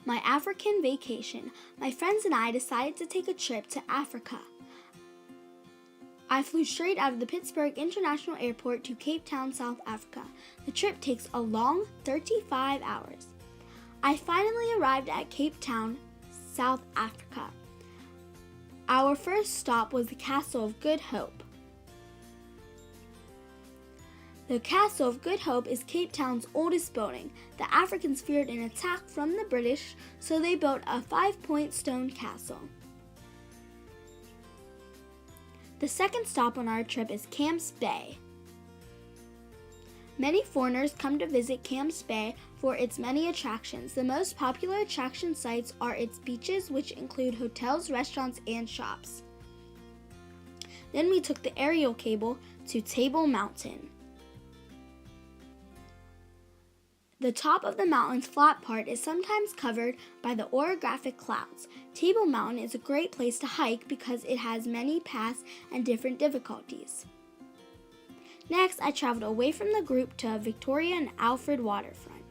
my African vacation. My friends and I decided to take a trip to Africa. I flew straight out of the Pittsburgh International Airport to Cape Town, South Africa. The trip takes a long 35 hours. I finally arrived at Cape Town, South Africa. Our first stop was the Castle of Good Hope. The Castle of Good Hope is Cape Town's oldest building. The Africans feared an attack from the British, so they built a 5-point stone castle. The second stop on our trip is Camps Bay. Many foreigners come to visit Camps Bay for its many attractions. The most popular attraction sites are its beaches, which include hotels, restaurants, and shops. Then we took the aerial cable to Table Mountain. The top of the mountain's flat part is sometimes covered by the orographic clouds. Table Mountain is a great place to hike because it has many paths and different difficulties. Next, I traveled away from the group to Victoria and Alfred waterfront.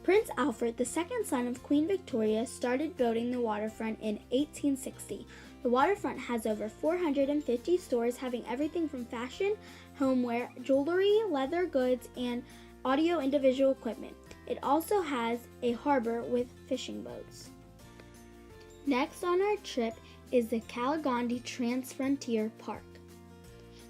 Prince Alfred, the second son of Queen Victoria, started building the waterfront in 1860. The waterfront has over 450 stores having everything from fashion, homeware, jewelry, leather goods, and audio and visual equipment. It also has a harbor with fishing boats. Next on our trip is the Kalagandi Transfrontier Park.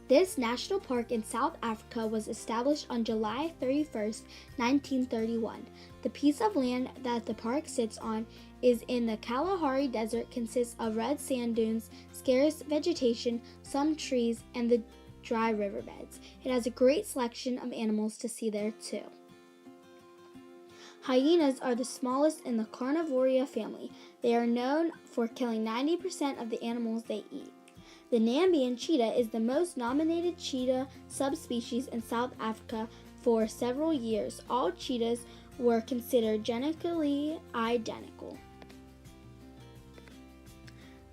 This national park in South Africa was established on July 31st, 1931. The piece of land that the park sits on is in the Kalahari Desert, consists of red sand dunes, scarce vegetation, some trees, and the dry riverbeds. It has a great selection of animals to see there too. Hyenas are the smallest in the Carnivoria family. They are known for killing 90% of the animals they eat. The Namibian cheetah is the most nominated cheetah subspecies in South Africa for several years. All cheetahs were considered genetically identical.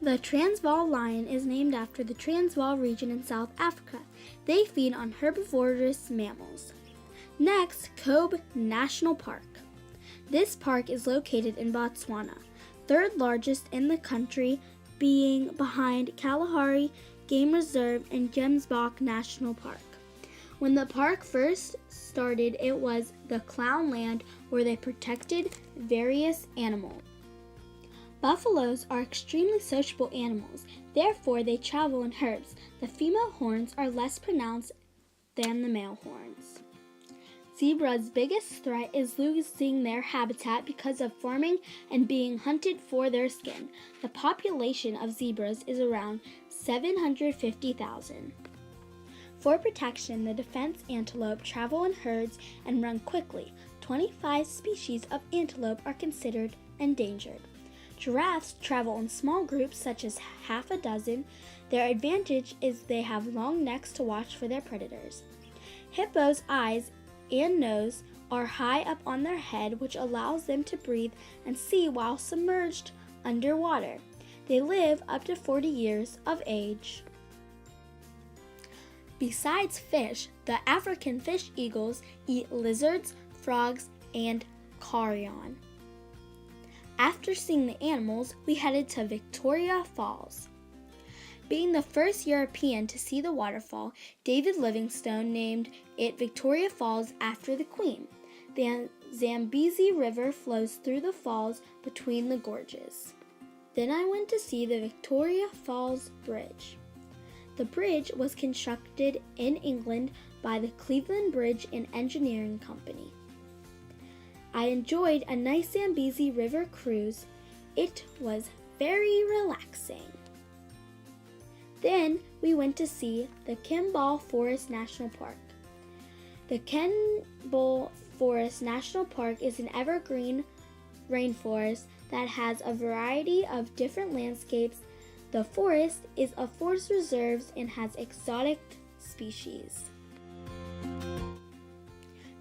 The Transvaal lion is named after the Transvaal region in South Africa. They feed on herbivorous mammals. Next, Kobe National Park. This park is located in Botswana, third largest in the country, being behind Kalahari Game Reserve and Gemsbok National Park. When the park first started, it was the Clown Land where they protected various animals. Buffaloes are extremely sociable animals, therefore they travel in herds. The female horns are less pronounced than the male horns. Zebras' biggest threat is losing their habitat because of farming and being hunted for their skin. The population of zebras is around 750,000. For protection, the defense antelope travel in herds and run quickly. 25 species of antelope are considered endangered. Giraffes travel in small groups, such as half a dozen. Their advantage is they have long necks to watch for their predators. Hippos' eyes and nose are high up on their head, which allows them to breathe and see while submerged underwater. They live up to 40 years of age. Besides fish, the African fish eagles eat lizards, frogs, and carrion. After seeing the animals, we headed to Victoria Falls. Being the first European to see the waterfall, David Livingstone named it Victoria Falls after the Queen. The Zambezi River flows through the falls between the gorges. Then I went to see the Victoria Falls Bridge. The bridge was constructed in England by the Cleveland Bridge and Engineering Company. I enjoyed a nice Zambezi River cruise. It was very relaxing. Then we went to see the Kimball Forest National Park. The Kimball Forest National Park is an evergreen rainforest that has a variety of different landscapes. The forest is a forest reserve and has exotic species.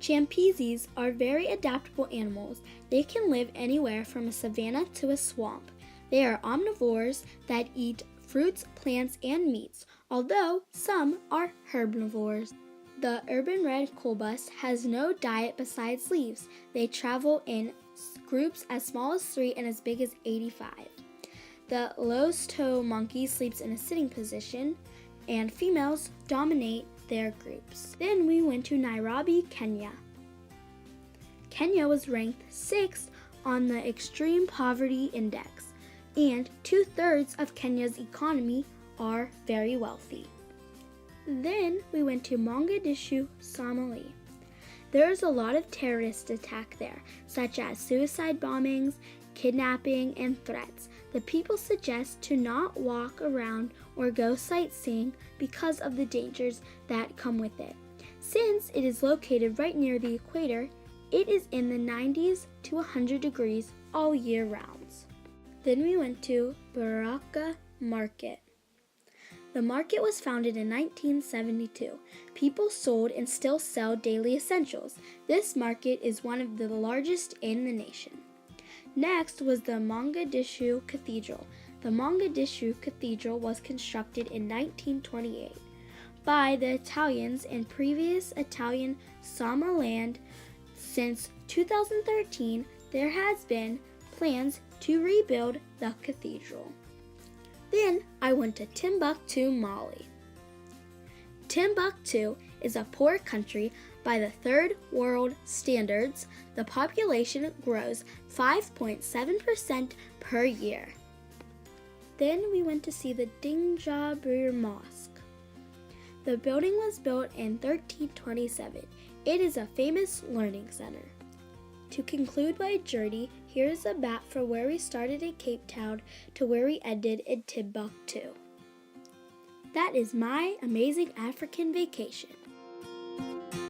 Chimpanzees are very adaptable animals. They can live anywhere from a savanna to a swamp. They are omnivores that eat fruits, plants, and meats, although some are herbivores. The urban red colobus has no diet besides leaves. They travel in groups as small as 3 and as big as 85. The lowest toe monkey sleeps in a sitting position, and females dominate their groups. Then we went to Nairobi, Kenya. Kenya was ranked 6th on the Extreme Poverty Index, and 2/3 of Kenya's economy are very wealthy. Then we went to Mogadishu, Somalia. There is a lot of terrorist attack there, such as suicide bombings, kidnapping, and threats. The people suggest to not walk around or go sightseeing because of the dangers that come with it. Since it is located right near the equator, it is in the 90s to 100 degrees all year round. Then we went to Baraka Market. The market was founded in 1972. People sold and still sell daily essentials. This market is one of the largest in the nation. Next was the Mogadishu Cathedral. The Mogadishu Cathedral was constructed in 1928 by the Italians in previous Italian Somaliland. Since 2013, there has been plans to rebuild the cathedral. Then I went to Timbuktu, Mali. Timbuktu is a poor country by the third world standards. The population grows 5.7% per year. Then we went to see the Dingabur Mosque. The building was built in 1327. It is a famous learning center. To conclude my journey, here is a map for where we started in Cape Town to where we ended in Timbuktu. That is my amazing African vacation.